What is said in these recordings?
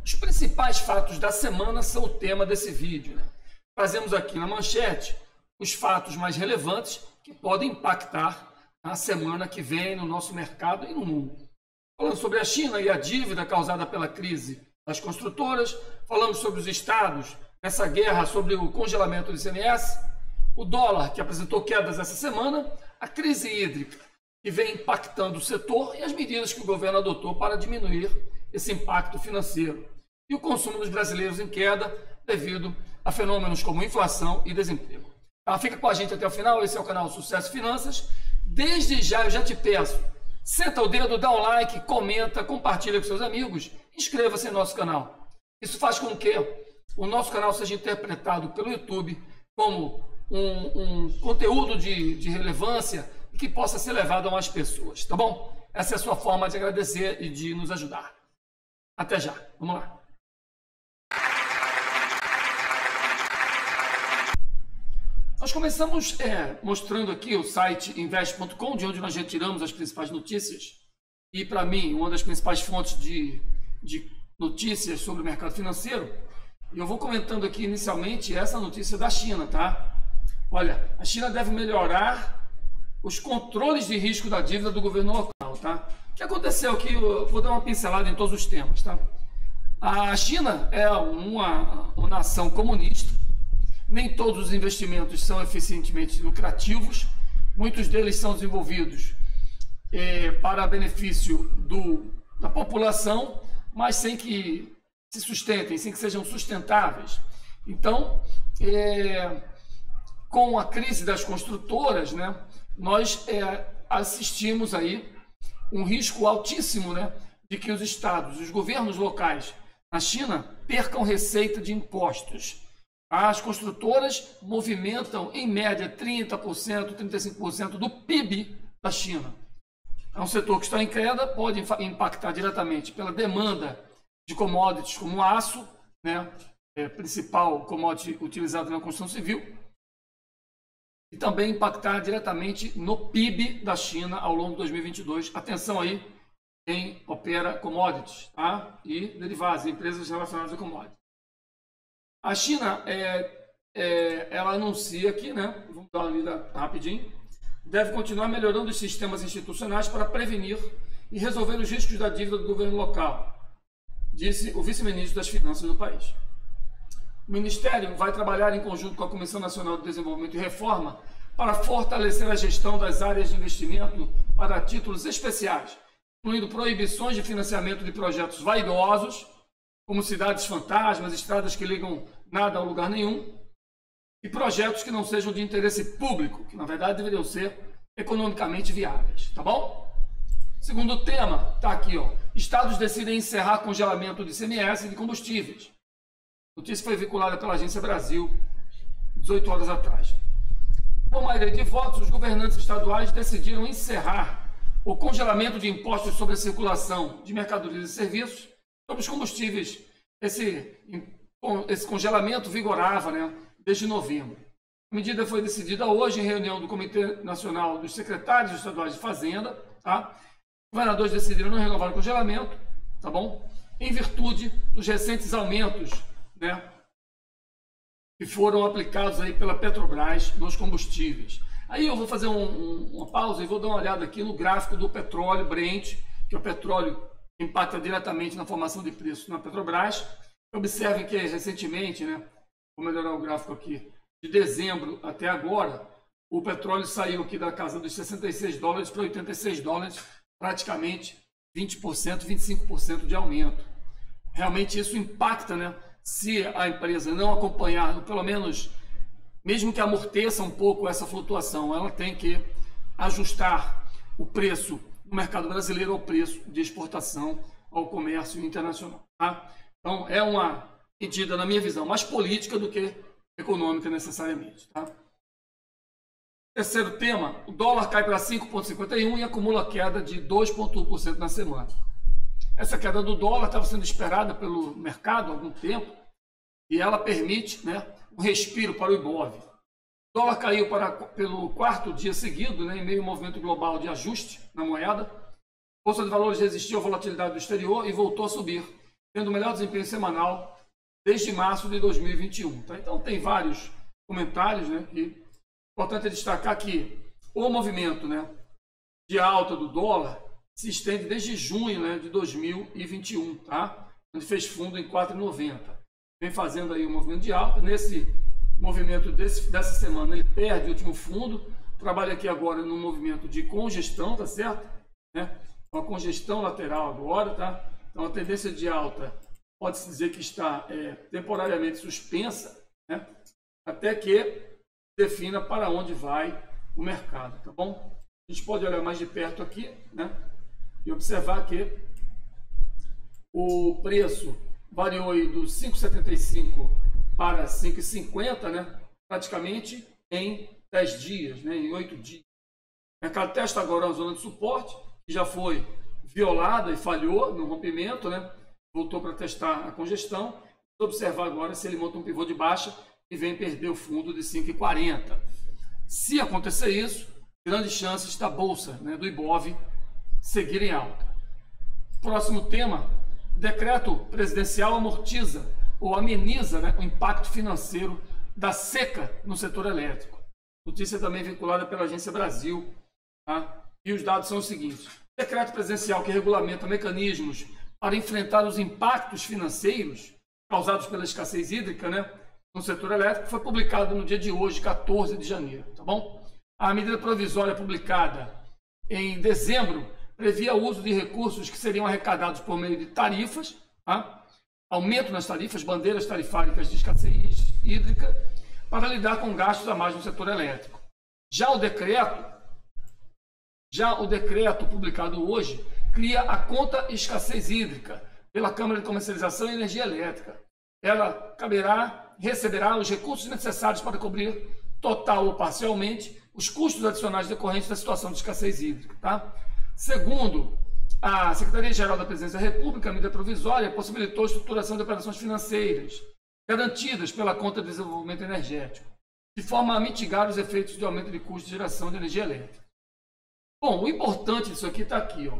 Os principais fatos da semana são o tema desse vídeo, né? Trazemos aqui na manchete os fatos mais relevantes que podem impactar a semana que vem no nosso mercado e no mundo. Falando sobre a China e a dívida causada pela crise das construtoras, falamos sobre os estados nessa guerra sobre o congelamento do ICMS, o dólar, que apresentou quedas essa semana, a crise hídrica, que vem impactando o setor, e as medidas que o governo adotou para diminuir esse impacto financeiro. E o consumo dos brasileiros em queda devido a fenômenos como inflação e desemprego. Fica com a gente até o final, esse é o canal Sucesso Finanças. Desde já eu já te peço, senta o dedo, dá um like, comenta, compartilha com seus amigos, inscreva-se em nosso canal. Isso faz com que o nosso canal seja interpretado pelo YouTube como um conteúdo de relevância e que possa ser levado a mais pessoas, tá bom? Essa é a sua forma de agradecer e de nos ajudar. Até já, vamos lá. Nós começamos mostrando aqui o site invest.com, de onde nós retiramos as principais notícias. E, para mim, uma das principais fontes de notícias sobre o mercado financeiro. E eu vou comentando aqui inicialmente essa notícia da China, tá? Olha, a China deve melhorar os controles de risco da dívida do governo local, tá? O que aconteceu aqui? Eu vou dar uma pincelada em todos os temas, tá? A China é uma nação comunista. Nem todos os investimentos são eficientemente lucrativos, muitos deles são desenvolvidos para benefício da população, mas sem que se sustentem, sem que sejam sustentáveis. Então, com a crise das construtoras, né, nós assistimos aí um risco altíssimo, né, de que os estados, os governos locais na China percam receita de impostos. As construtoras movimentam, em média, 30%, 35% do PIB da China. É um setor que está em queda, pode impactar diretamente pela demanda de commodities como o aço, né, principal commodity utilizado na construção civil, e também impactar diretamente no PIB da China ao longo de 2022. Atenção aí, quem opera commodities, tá? E derivados, empresas relacionadas a commodities. A China, ela anuncia aqui, né, vamos dar uma lida rapidinho, deve continuar melhorando os sistemas institucionais para prevenir e resolver os riscos da dívida do governo local, disse o vice-ministro das Finanças do país. O Ministério vai trabalhar em conjunto com a Comissão Nacional de Desenvolvimento e Reforma para fortalecer a gestão das áreas de investimento para títulos especiais, incluindo proibições de financiamento de projetos vaidosos, como cidades fantasmas, estradas que ligam nada a lugar nenhum, e projetos que não sejam de interesse público, que na verdade deveriam ser economicamente viáveis, tá bom? Segundo tema, tá aqui, ó. Estados decidem encerrar congelamento de ICMS e de combustíveis. A notícia foi vinculada pela Agência Brasil 18 horas atrás. Por maioria de votos, os governantes estaduais decidiram encerrar o congelamento de impostos sobre a circulação de mercadorias e serviços sobre os combustíveis. Esse congelamento vigorava, né, desde novembro. A medida foi decidida hoje em reunião do Comitê Nacional dos Secretários Estaduais de Fazenda, tá? Os governadores decidiram não renovar o congelamento, tá bom? Em virtude dos recentes aumentos, né, que foram aplicados aí pela Petrobras nos combustíveis. Aí eu vou fazer uma pausa e vou dar uma olhada aqui no gráfico do petróleo Brent, que é o petróleo que impacta diretamente na formação de preços na Petrobras. Observem que recentemente, né, vou melhorar o gráfico aqui, de dezembro até agora, o petróleo saiu aqui da casa dos 66 dólares para 86 dólares, praticamente 20%, 25% de aumento. Realmente isso impacta, né? Se a empresa não acompanhar, pelo menos, mesmo que amorteça um pouco essa flutuação, ela tem que ajustar o preço no mercado brasileiro ao preço de exportação ao comércio internacional, tá? Então, é uma medida, na minha visão, mais política do que econômica necessariamente, tá? Terceiro tema, o dólar cai para 5,51 e acumula queda de 2,1% na semana. Essa queda do dólar estava sendo esperada pelo mercado há algum tempo e ela permite, né, um respiro para o Ibov. O dólar caiu pelo quarto dia seguido, né, em meio ao movimento global de ajuste na moeda. A Bolsa de Valores resistiu à volatilidade do exterior e voltou a subir, tendo o melhor desempenho semanal desde março de 2021. Tá? Então tem vários comentários, né? Que importante é destacar que o movimento, né, de alta do dólar se estende desde junho, né, de 2021, tá? Onde fez fundo em 4,90. Vem fazendo aí um movimento de alta. Nesse movimento dessa semana ele perde o último fundo. Trabalha aqui agora no movimento de congestão, tá certo? Né? Uma congestão lateral agora, tá? Então a tendência de alta pode-se dizer que está temporariamente suspensa, né? Até que defina para onde vai o mercado, tá bom? A gente pode olhar mais de perto aqui, né? E observar que o preço variou aí dos 5,75 para 5,50, né? Praticamente em 10 dias, né? Em 8 dias. O mercado testa agora uma zona de suporte, que já foi violada e falhou no rompimento, né? Voltou para testar a congestão. Vamos observar agora se ele monta um pivô de baixa e vem perder o fundo de 5,40. Se acontecer isso, grandes chances da bolsa, né, do Ibov, seguir em alta. Próximo tema: decreto presidencial amortiza ou ameniza, né, o impacto financeiro da seca no setor elétrico. Notícia também vinculada pela Agência Brasil, tá? E os dados são os seguintes: decreto presidencial que regulamenta mecanismos para enfrentar os impactos financeiros causados pela escassez hídrica, né, no setor elétrico foi publicado no dia de hoje, 14 de janeiro, tá bom? A medida provisória publicada em dezembro previa o uso de recursos que seriam arrecadados por meio de tarifas, tá? Aumento nas tarifas, bandeiras tarifárias de escassez hídrica, para lidar com gastos a mais no setor elétrico. Já o decreto publicado hoje cria a conta escassez hídrica pela Câmara de Comercialização e Energia Elétrica. Ela receberá os recursos necessários para cobrir total ou parcialmente os custos adicionais decorrentes da situação de escassez hídrica. Tá? Segundo a Secretaria-Geral da Presidência da República, a medida provisória possibilitou a estruturação de operações financeiras garantidas pela conta de desenvolvimento energético, de forma a mitigar os efeitos de aumento de custo de geração de energia elétrica. Bom, o importante disso aqui está aqui, ó.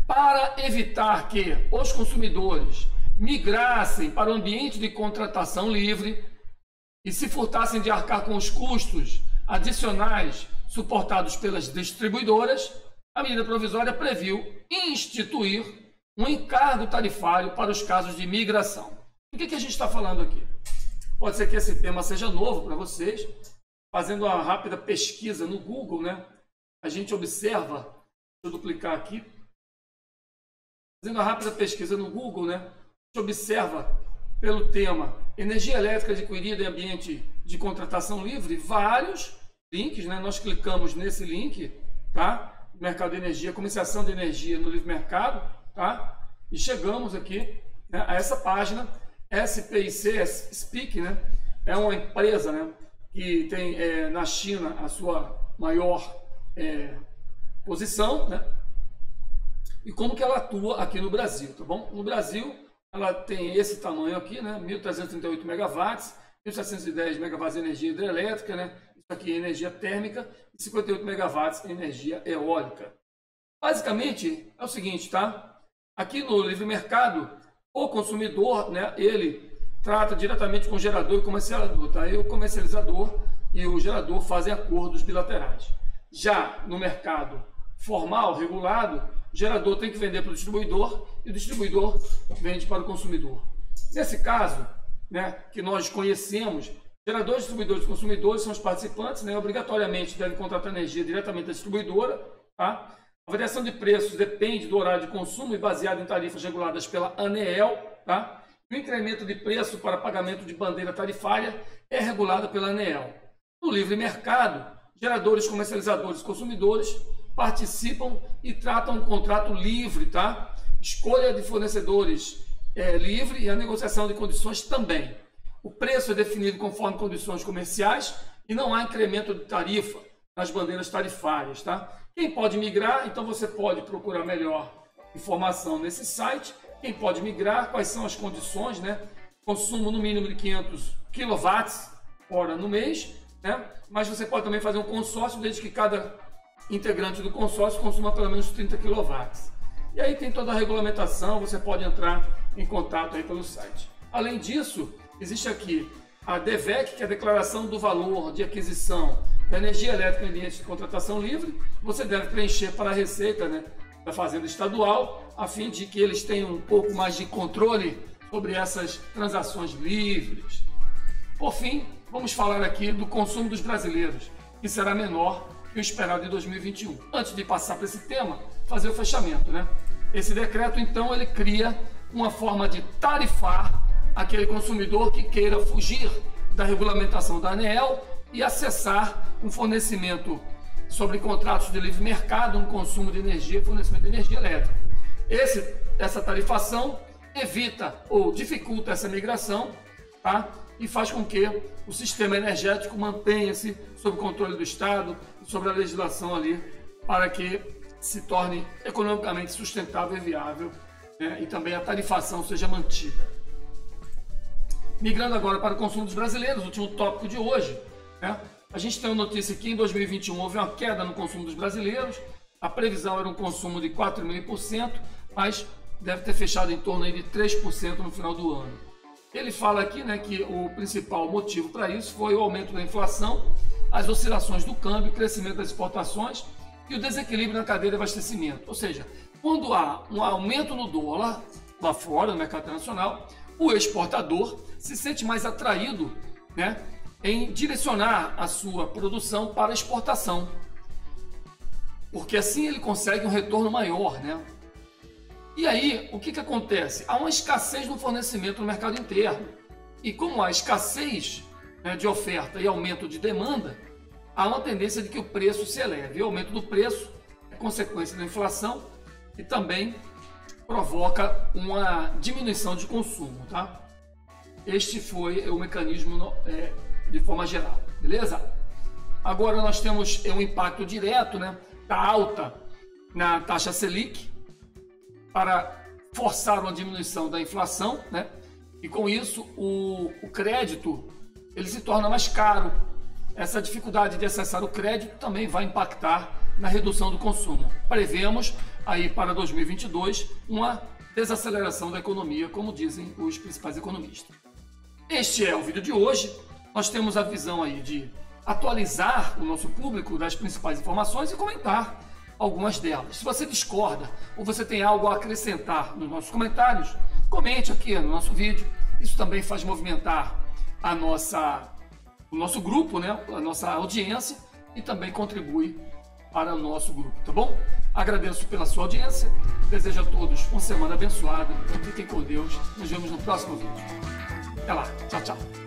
Para evitar que os consumidores migrassem para o ambiente de contratação livre e se furtassem de arcar com os custos adicionais suportados pelas distribuidoras, a medida provisória previu instituir um encargo tarifário para os casos de migração. O que a gente está falando aqui? Pode ser que esse tema seja novo para vocês. Fazendo uma rápida pesquisa no Google, né, a gente observa, deixa eu duplicar aqui, fazendo uma rápida pesquisa no Google, né, a gente observa pelo tema energia elétrica adquirida em ambiente de contratação livre, vários links, né, nós clicamos nesse link, tá, mercado de energia, comercialização de energia no livre mercado, tá, e chegamos aqui, né, a essa página. SPIC, Speak, né, é uma empresa, né, que tem na China a sua maior posição, né? E como que ela atua aqui no Brasil, tá bom? No Brasil, ela tem esse tamanho aqui, né? 1.338 megawatts, 1.710 megawatts de energia hidrelétrica, né? Isso aqui é energia térmica, e 58 megawatts energia eólica. Basicamente, é o seguinte, tá? Aqui no livre mercado, o consumidor, né? Ele trata diretamente com o gerador e comercializador, tá? E o comercializador e o gerador fazem acordos bilaterais. Já no mercado formal, regulado, o gerador tem que vender para o distribuidor e o distribuidor vende para o consumidor. Nesse caso, né, que nós conhecemos, geradores, distribuidores e consumidores são os participantes, né? Obrigatoriamente devem contratar energia diretamente da distribuidora, tá? A variação de preços depende do horário de consumo e baseado em tarifas reguladas pela ANEEL, tá? O incremento de preço para pagamento de bandeira tarifária é regulado pela ANEEL. No livre mercado, geradores, comercializadores e consumidores participam e tratam um contrato livre, tá? Escolha de fornecedores é livre e a negociação de condições também. O preço é definido conforme condições comerciais e não há incremento de tarifa nas bandeiras tarifárias, tá? Quem pode migrar, então você pode procurar melhor informação nesse site. Quem pode migrar, quais são as condições, né? Consumo no mínimo de 500 kWh no mês, né? Mas você pode também fazer um consórcio, desde que cada integrante do consórcio consuma pelo menos 30 kW. E aí tem toda a regulamentação, você pode entrar em contato aí pelo site. Além disso, existe aqui a DEVEC, que é a Declaração do Valor de Aquisição da Energia Elétrica em Ambiente de Contratação Livre. Você deve preencher para a Receita, né, da Fazenda Estadual, a fim de que eles tenham um pouco mais de controle sobre essas transações livres. Por fim, vamos falar aqui do consumo dos brasileiros, que será menor que o esperado em 2021. Antes de passar para esse tema, fazer o fechamento, né? Esse decreto, então, ele cria uma forma de tarifar aquele consumidor que queira fugir da regulamentação da ANEEL e acessar um fornecimento sobre contratos de livre mercado no consumo de energia e fornecimento de energia elétrica. Essa tarifação evita ou dificulta essa migração, tá? E faz com que o sistema energético mantenha-se sob controle do Estado, sobre a legislação ali, para que se torne economicamente sustentável e viável, né? E também a tarifação seja mantida. Migrando agora para o consumo dos brasileiros, último tópico de hoje, né? A gente tem uma notícia que em 2021 houve uma queda no consumo dos brasileiros, a previsão era um consumo de 4,5%, mas deve ter fechado em torno aí de 3% no final do ano. Ele fala aqui, né, que o principal motivo para isso foi o aumento da inflação, as oscilações do câmbio, o crescimento das exportações e o desequilíbrio na cadeia de abastecimento. Ou seja, quando há um aumento no dólar lá fora, no mercado internacional, o exportador se sente mais atraído, né, em direcionar a sua produção para a exportação, porque assim ele consegue um retorno maior, né? E aí, o que acontece? Há uma escassez no fornecimento no mercado interno. E como há escassez, né, de oferta e aumento de demanda, há uma tendência de que o preço se eleve. E o aumento do preço é consequência da inflação e também provoca uma diminuição de consumo, tá? Este foi o mecanismo de forma geral, beleza? Agora nós temos um impacto direto, né, da alta na taxa Selic, para forçar uma diminuição da inflação, né? E com isso o crédito ele se torna mais caro. Essa dificuldade de acessar o crédito também vai impactar na redução do consumo. Prevemos aí para 2022 uma desaceleração da economia, como dizem os principais economistas. Este é o vídeo de hoje. Nós temos a visão aí de atualizar o nosso público das principais informações e comentar algumas delas. Se você discorda ou você tem algo a acrescentar nos nossos comentários, comente aqui no nosso vídeo. Isso também faz movimentar o nosso grupo, né? A nossa audiência, e também contribui para o nosso grupo, tá bom? Agradeço pela sua audiência, desejo a todos uma semana abençoada, fiquem com Deus, nos vemos no próximo vídeo. Até lá, tchau, tchau.